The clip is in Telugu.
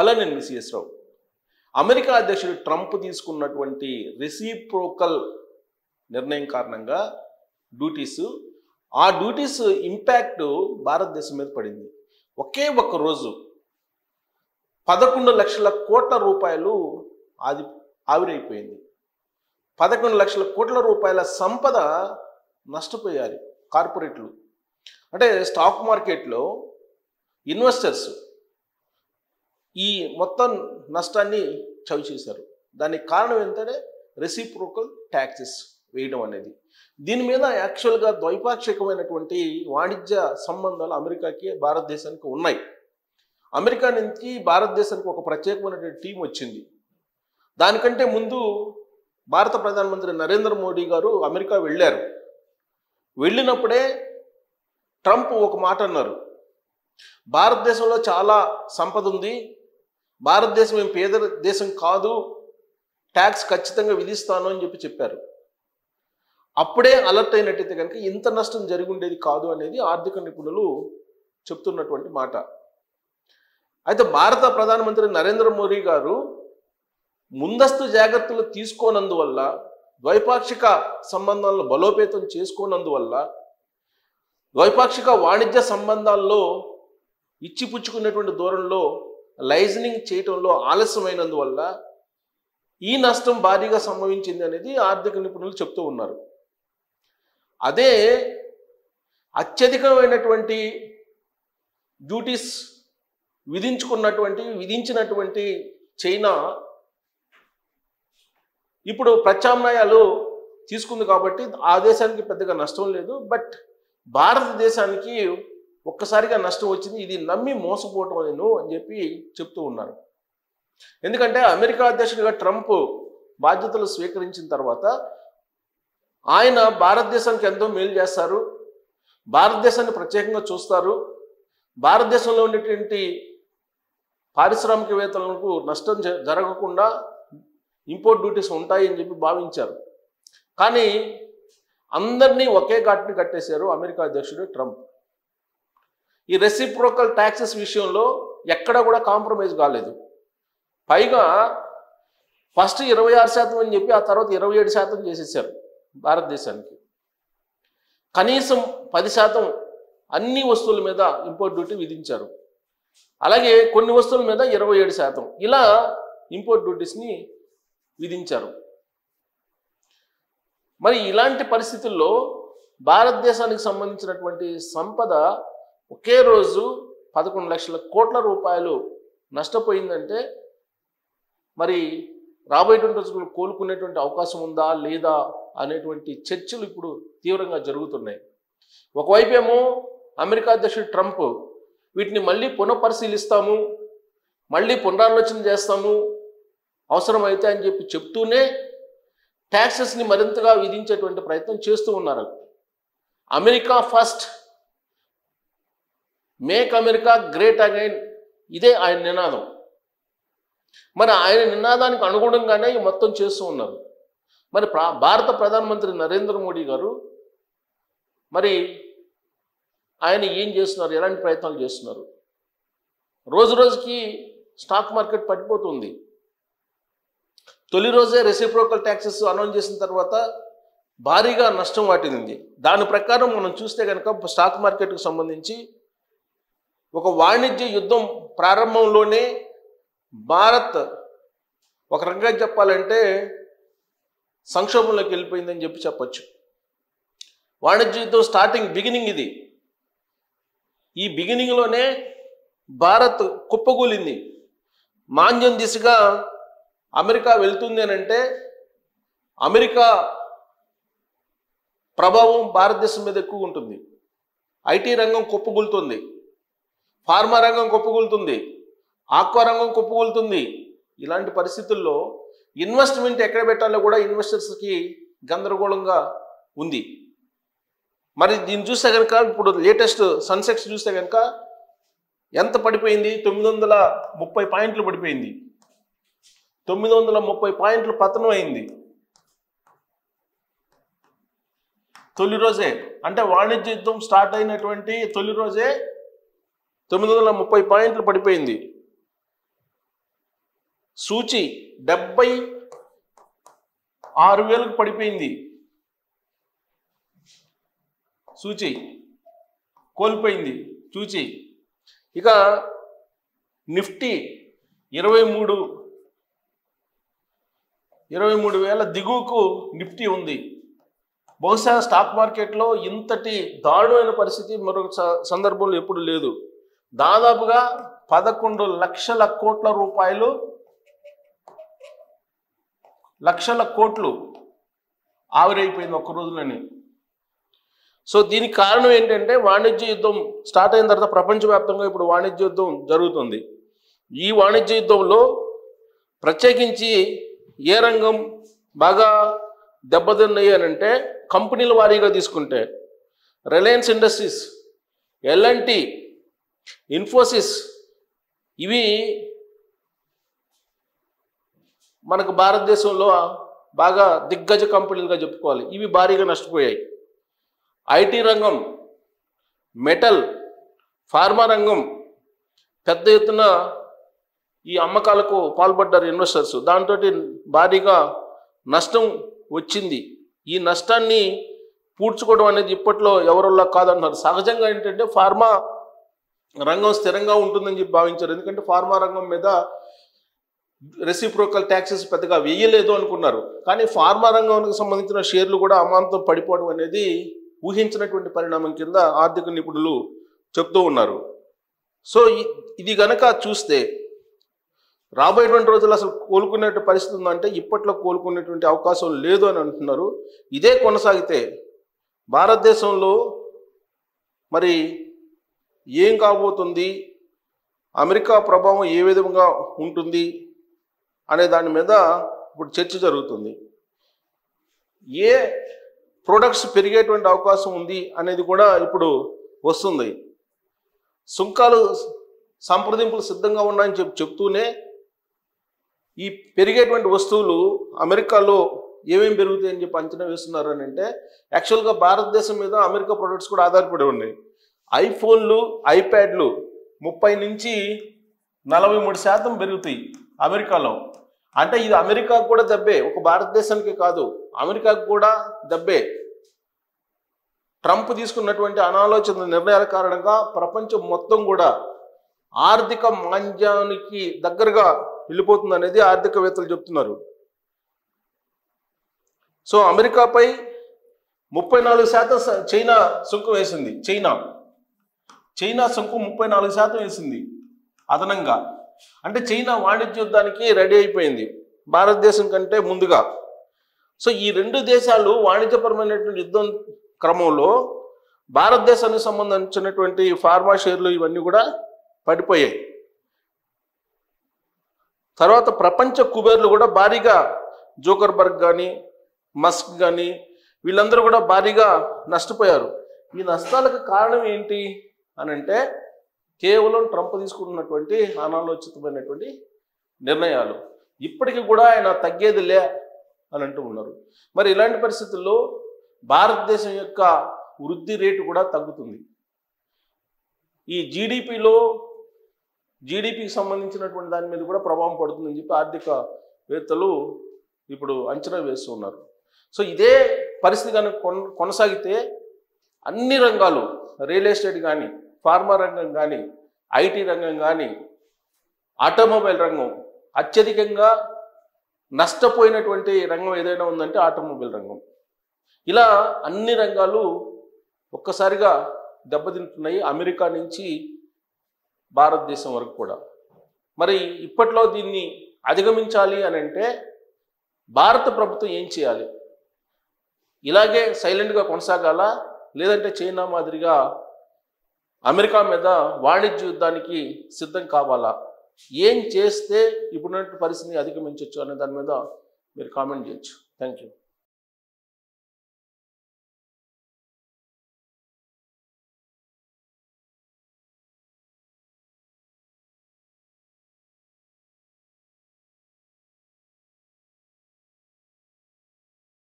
హలో, నేను మిసిఎస్ రావు. అమెరికా అధ్యక్షుడు ట్రంప్ తీసుకున్నటువంటి రెసిప్రోకల్ నిర్ణయం కారణంగా ఆ డ్యూటీస్ ఇంపాక్ట్ భారతదేశం మీద పడింది. ఒకే ఒక్క రోజు 11 లక్షల కోట్ల రూపాయలు ఆవిరైపోయింది. 11 లక్షల కోట్ల రూపాయల సంపద నష్టపోయారు కార్పొరేట్లు. అంటే స్టాక్ మార్కెట్లో ఇన్వెస్టర్స్ ఈ మొత్తం నష్టాన్ని చవిచూశారు. దానికి కారణం ఏంటంటే రెసిప్రోకల్ ట్యాక్సెస్ వేయడం అనేది. దీని మీద యాక్చువల్గా ద్వైపాక్షికమైనటువంటి వాణిజ్య సంబంధాలు అమెరికాకి భారతదేశానికి ఉన్నాయి. అమెరికా నుంచి భారతదేశానికి ఒక ప్రత్యేకమైనటువంటి టీం వచ్చింది. దానికంటే ముందు భారత ప్రధానమంత్రి నరేంద్ర మోడీ గారు అమెరికా వెళ్ళారు. వెళ్ళినప్పుడే ట్రంప్ ఒక మాట అన్నారు, భారతదేశంలో చాలా సంపద ఉంది, భారతదేశం ఏం పేద దేశం కాదు, ట్యాక్స్ ఖచ్చితంగా విధిస్తాను అని చెప్పారు. అప్పుడే అలర్ట్ అయినట్టయితే కనుక ఇంత నష్టం జరిగి ఉండేది కాదు అనేది ఆర్థిక నిపుణులు చెప్తున్నటువంటి మాట. అయితే భారత ప్రధానమంత్రి నరేంద్ర మోడీ గారు ముందస్తు జాగ్రత్తలు తీసుకోనందువల్ల, ద్వైపాక్షిక సంబంధాలను బలోపేతం చేసుకోనందువల్ల, ద్వైపాక్షిక వాణిజ్య సంబంధాల్లో ఇచ్చిపుచ్చుకున్నటువంటి దూరంలో లైజనింగ్ చేయటంలో ఆలస్యమైనందువల్ల ఈ నష్టం భారీగా సంభవించింది అనేది ఆర్థిక నిపుణులు చెప్తూ ఉన్నారు. అదే అత్యధికమైనటువంటి డ్యూటీస్ విధించినటువంటి చైనా ఇప్పుడు ప్రత్యామ్నాయాలు తీసుకుంది కాబట్టి ఆ దేశానికి పెద్దగా నష్టం లేదు. బట్ భారతదేశానికి ఒక్కసారిగా నష్టం వచ్చింది, ఇది నమ్మి మోసపోవటం అని చెప్తూ ఉన్నారు. ఎందుకంటే అమెరికా అధ్యక్షుడిగా ట్రంప్ బాధ్యతలు స్వీకరించిన తర్వాత ఆయన భారతదేశానికి ఎంతో మేలు చేస్తారు, భారతదేశాన్ని ప్రత్యేకంగా చూస్తారు, భారతదేశంలో ఉండేటువంటి పారిశ్రామికవేత్తలకు నష్టం జరగకుండా ఇంపోర్ట్ డ్యూటీస్ ఉంటాయని భావించారు. కానీ అందరినీ ఒకే ఘాటుని కట్టేశారు అమెరికా అధ్యక్షుడు ట్రంప్. ఈ రెసిప్రోకల్ ట్యాక్సెస్ విషయంలో ఎక్కడ కూడా కాంప్రమైజ్ కాలేదు. పైగా ఫస్ట్ 26% అని చెప్పి ఆ తర్వాత 27% చేసేసారు భారతదేశానికి. కనీసం 10% అన్ని వస్తువుల మీద ఇంపోర్ట్ డ్యూటీ విధించారు. అలాగే కొన్ని వస్తువుల మీద 27% ఇలా ఇంపోర్ట్ డ్యూటీస్ని విధించారు. మరి ఇలాంటి పరిస్థితుల్లో భారతదేశానికి సంబంధించినటువంటి సంపద ఒకే రోజు 11 లక్షల కోట్ల రూపాయలు నష్టపోయిందంటే మరి రాబోయేటువంటి రోజులు కోలుకునేటువంటి అవకాశం ఉందా లేదా అనేటువంటి చర్చలు ఇప్పుడు తీవ్రంగా జరుగుతున్నాయి. ఒకవైపు ఏమో అమెరికా అధ్యక్షుడు ట్రంప్ వీటిని మళ్ళీ పునఃపరిశీలిస్తాము, మళ్ళీ పునరాలోచన చేస్తాము అవసరమైతే అని చెప్తూనే ట్యాక్సెస్ని మరింతగా విధించేటువంటి ప్రయత్నం చేస్తూ ఉన్నారు. America first, make America great again, ఇదే ఆయన నినాదం. మరి ఆయన నినాదానికి అనుగుణంగానే మొత్తం చేస్తూ ఉన్నారు. మరి భారత ప్రధానమంత్రి నరేంద్ర మోడీ గారు మరి ఆయన ఏం చేస్తున్నారు, ఎలాంటి ప్రయత్నాలు చేస్తున్నారు? రోజు రోజుకి స్టాక్ మార్కెట్ పడిపోతుంది. తొలి రోజే రెసిప్రోకల్ ట్యాక్సెస్ అనౌన్స్ చేసిన తర్వాత భారీగా నష్టం వాటింది. దాని ప్రకారం మనం చూస్తే కనుక స్టాక్ మార్కెట్కు సంబంధించి ఒక వాణిజ్య యుద్ధం ప్రారంభంలోనే భారత్ ఒక రకంగా చెప్పాలంటే సంక్షోభంలోకి వెళ్ళిపోయిందని చెప్పచ్చు. వాణిజ్య యుద్ధం స్టార్టింగ్ బిగినింగ్ ఇది. ఈ బిగినింగ్లోనే భారత్ కుప్పకూలింది. మాంద్యం దిశగా అమెరికా వెళ్తుంది అని అంటే అమెరికా ప్రభావం భారతదేశం మీద ఎక్కువ ఉంటుంది. ఐటీ రంగం కుప్పకూలుతుంది, ఫార్మా రంగం కుప్పకూలుతుంది, ఆక్వా రంగం కుప్పకూలుతుంది. ఇలాంటి పరిస్థితుల్లో ఇన్వెస్ట్మెంట్ ఎక్కడ పెట్టాలో కూడా ఇన్వెస్టర్స్కి గందరగోళంగా ఉంది. మరి దీన్ని చూస్తే కనుక ఇప్పుడు లేటెస్ట్ సెన్సెక్స్ చూస్తే కనుక ఎంత పడిపోయింది? 930 పాయింట్లు పడిపోయింది. 930 పాయింట్లు పతనం అయింది తొలి రోజే. అంటే వాణిజ్య యుద్ధం స్టార్ట్ అయినటువంటి తొలి రోజే 930 పాయింట్లు పడిపోయింది. సూచి 76,000కు పడిపోయింది. సూచి కోల్పోయింది సూచి. ఇక నిఫ్టీ 23,000 దిగువకు నిఫ్టీ ఉంది. బహుశా స్టాక్ మార్కెట్లో ఇంతటి దారుణమైన పరిస్థితి మరొక సందర్భంలో ఎప్పుడు లేదు. దాదాపుగా 11 లక్షల కోట్ల రూపాయలు, లక్షల కోట్లు ఆవిరైపోయింది ఒక్క రోజులోనే. సో దీనికి కారణం ఏంటంటే వాణిజ్య యుద్ధం స్టార్ట్ అయిన తర్వాత ప్రపంచవ్యాప్తంగా ఇప్పుడు వాణిజ్య యుద్ధం జరుగుతుంది. ఈ వాణిజ్య యుద్ధంలో ప్రత్యేకించి ఏ రంగం బాగా దెబ్బతిన్నాయి అని అంటే కంపెనీల వారీగా తీసుకుంటే రిలయన్స్ ఇండస్ట్రీస్, L&T, ఇన్ఫోసిస్ ఇవి మనకు భారతదేశంలో బాగా దిగ్గజ కంపెనీలుగా చెప్పుకోవాలి. ఇవి భారీగా నష్టపోయాయి. ఐటీ రంగం, మెటల్, ఫార్మా రంగం పెద్ద ఎత్తున ఈ అమ్మకాలకు పాల్పడ్డారు ఇన్వెస్టర్స్. దాంతో భారీగా నష్టం వచ్చింది. ఈ నష్టాన్ని పూడ్చుకోవడం అనేది ఇప్పట్లో ఎవరిలా కాదన్నారు. సహజంగా ఏంటంటే ఫార్మా రంగం స్థిరంగా ఉంటుందని చెప్పి భావించారు. ఎందుకంటే ఫార్మా రంగం మీద రెసిప్రోకల్ ట్యాక్సెస్ పెద్దగా వేయలేదు అనుకున్నారు. కానీ ఫార్మా రంగానికి సంబంధించిన షేర్లు కూడా అమాంతం పడిపోవడం అనేది ఊహించినటువంటి పరిణామం కింద ఆర్థిక నిపుణులు చెప్తూ ఉన్నారు. సో ఇది గనక చూస్తే రాబోయేటువంటి రోజులు అసలు కోలుకునేటువంటి పరిస్థితి ఉందంటే ఇప్పట్లో కోలుకునేటువంటి అవకాశం లేదు అని అంటున్నారు. ఇదే కొనసాగితే భారతదేశంలో మరి ఏం కాబోతుంది, అమెరికా ప్రభావం ఏ విధంగా ఉంటుంది అనే దాని మీద ఇప్పుడు చర్చ జరుగుతుంది. ఏ ప్రొడక్ట్స్ పెరిగేటువంటి అవకాశం ఉంది అనేది కూడా ఇప్పుడు వస్తుంది. సుంకాలు సంప్రదింపులు సిద్ధంగా ఉన్నాయని చెప్తూనే ఈ పెరిగేటువంటి వస్తువులు అమెరికాలో ఏమేమి పెరుగుతాయని చెప్పి అంచనా వేస్తున్నారు అని అంటే యాక్చువల్గా భారతదేశం మీద అమెరికా ప్రొడక్ట్స్ కూడా ఆధారపడి ఉన్నాయి. ఐఫోన్లు, ఐప్యాడ్లు 30 నుంచి 43% పెరుగుతాయి అమెరికాలో. అంటే ఇది అమెరికాకు కూడా దెబ్బే, ఒక భారతదేశానికి కాదు, అమెరికాకు కూడా దెబ్బే. ట్రంప్ తీసుకున్నటువంటి అనాలోచిత నిర్ణయాల కారణంగా ప్రపంచం మొత్తం కూడా ఆర్థిక మాంద్యానికి దగ్గరగా వెళ్ళిపోతుంది అనేది ఆర్థికవేత్తలు చెప్తున్నారు. సో అమెరికాపై 34% చైనా సుంకం వేసింది. చైనా సుంకం 34% వేసింది అదనంగా. అంటే చైనా వాణిజ్య యుద్ధానికి రెడీ అయిపోయింది భారతదేశం కంటే ముందుగా. సో ఈ రెండు దేశాలు వాణిజ్యపరమైనటువంటి యుద్ధం క్రమంలో భారతదేశానికి సంబంధించినటువంటి ఫార్మా షేర్లు ఇవన్నీ కూడా పడిపోయాయి. తర్వాత ప్రపంచ కుబేర్లు కూడా భారీగా, జోకర్బర్గ్ కానీ మస్క్ కానీ వీళ్ళందరూ కూడా భారీగా నష్టపోయారు. ఈ నష్టాలకు కారణం ఏంటి అని అంటే కేవలం ట్రంప్ తీసుకున్నటువంటి అనాలోచితమైనటువంటి నిర్ణయాలు. ఇప్పటికీ కూడా ఆయన తగ్గేదిలే అని అంటూ ఉన్నారు. మరి ఇలాంటి పరిస్థితుల్లో భారతదేశం యొక్క వృద్ధి రేటు కూడా తగ్గుతుంది. ఈ జీడిపికి సంబంధించినటువంటి దాని మీద కూడా ప్రభావం పడుతుందని చెప్పి ఆర్థికవేత్తలు ఇప్పుడు అంచనా వేస్తున్నారు. సో ఇదే పరిస్థితి కనుక కొనసాగితే అన్ని రంగాలు, రియల్ ఎస్టేట్ కానీ, ఫార్మా రంగం కానీ, ఐటీ రంగం కానీ, ఆటోమొబైల్ రంగం అత్యధికంగా నష్టపోయినటువంటి రంగం ఏదైనా ఉందంటే ఆటోమొబైల్ రంగం. ఇలా అన్ని రంగాలు ఒక్కసారిగా దెబ్బతింటున్నాయి, అమెరికా నుంచి భారతదేశం వరకు కూడా. మరి ఇప్పట్లో దీన్ని అధిగమించాలి అని అంటే భారత ప్రభుత్వం ఏం చేయాలి? ఇలాగే సైలెంట్గా కొనసాగాలా, లేదంటే చైనా మాదిరిగా అమెరికా మీద వాణిజ్య యుద్ధానికి సిద్ధం కావాలా? ఏం చేస్తే ఇప్పుడున్నటువంటి పరిస్థితిని అధిగమించవచ్చు అనే దాని మీద మీరు కామెంట్ చేయొచ్చు. Thank you.